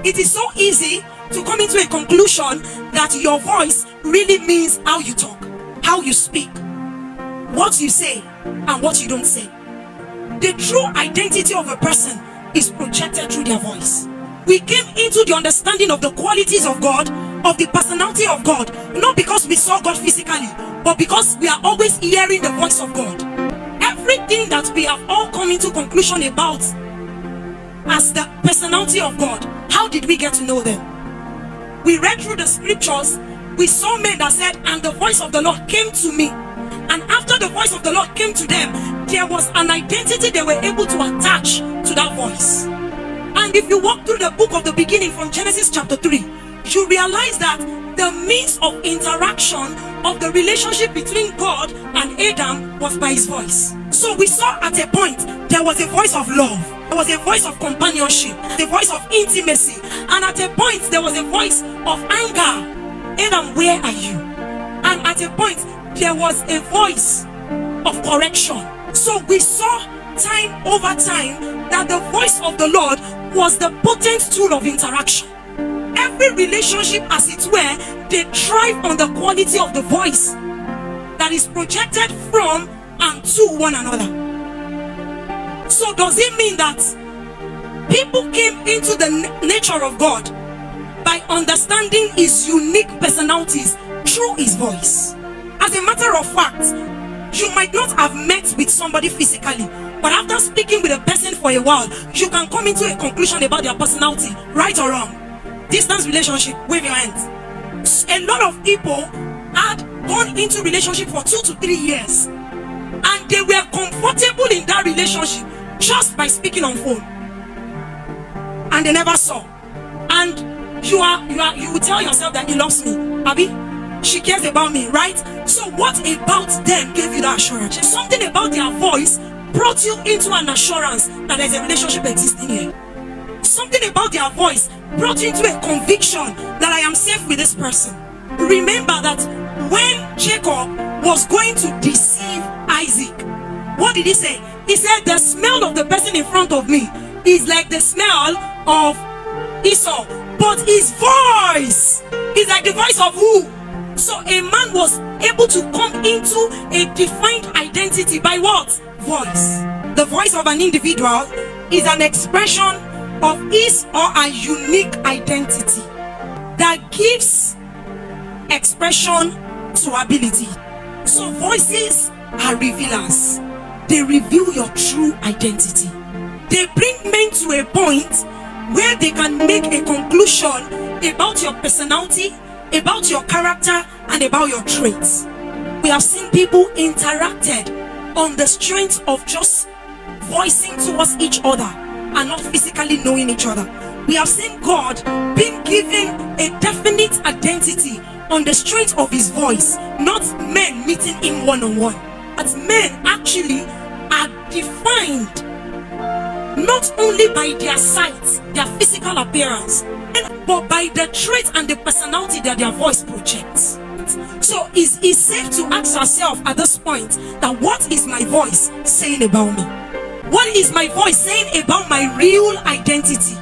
It is so easy to come into a conclusion that your voice really means how you talk, how you speak, what you say, and what you don't say. The true identity of a person is projected through their voice. We came into the understanding of the qualities of God, of the personality of God, not because we saw God physically, but because we are always hearing the voice of God. Everything that we have all come into conclusion about as the personality of God, how did we get to know them? We read through the scriptures, we saw men that said, and the voice of the Lord came to me. And after the voice of the Lord came to them, there was an identity they were able to attach to that voice. And if you walk through the book of the beginning from Genesis chapter 3, you realize that the means of interaction of the relationship between God and Adam was by his voice. So we saw at a point there was a voice of love, there was a voice of companionship, the voice of intimacy, and at a point there was a voice of anger. Adam, where are you? And at a point there was a voice of correction. So we saw time over time that the voice of the Lord was the potent tool of interaction. Every relationship, as it were, they thrive on the quality of the voice that is projected from and to one another. So does it mean that people came into the nature of God by understanding his unique personalities through his voice? As a matter of fact, you might not have met with somebody physically, but after speaking with a person for a while, you can come into a conclusion about their personality, right or wrong. Distance relationship, wave your hands. A lot of people had gone into relationship for 2 to 3 years, and they were comfortable in that relationship just by speaking on phone, and they never saw. And you will tell yourself that he loves me, Abby, she cares about me, right? So what about them gave you that assurance? Something about their voice brought you into an assurance that there's a relationship existing here. Something about their voice brought you into a conviction that I am safe with this person. Remember that when Jacob was going to deceive Isaac, what did he say? He said, the smell of the person in front of me is like the smell of Esau, but his voice is like the voice of who? So a man was able to come into a defined identity by what? Voice. The voice of an individual is an expression of his or her unique identity that gives expression to ability. So voices are revealers. They reveal your true identity. They bring men to a point where they can make a conclusion about your personality, about your character, and about your traits. We have seen people interacted on the strength of just voicing towards each other and not physically knowing each other. We have seen God being given a definite identity on the strength of his voice, not men meeting him one-on-one. But men actually are defined not only by their sight, their physical appearance, but by the trait and the personality that their voice projects. So it's safe to ask ourselves at this point that what is my voice saying about me? What is my voice saying about my real identity?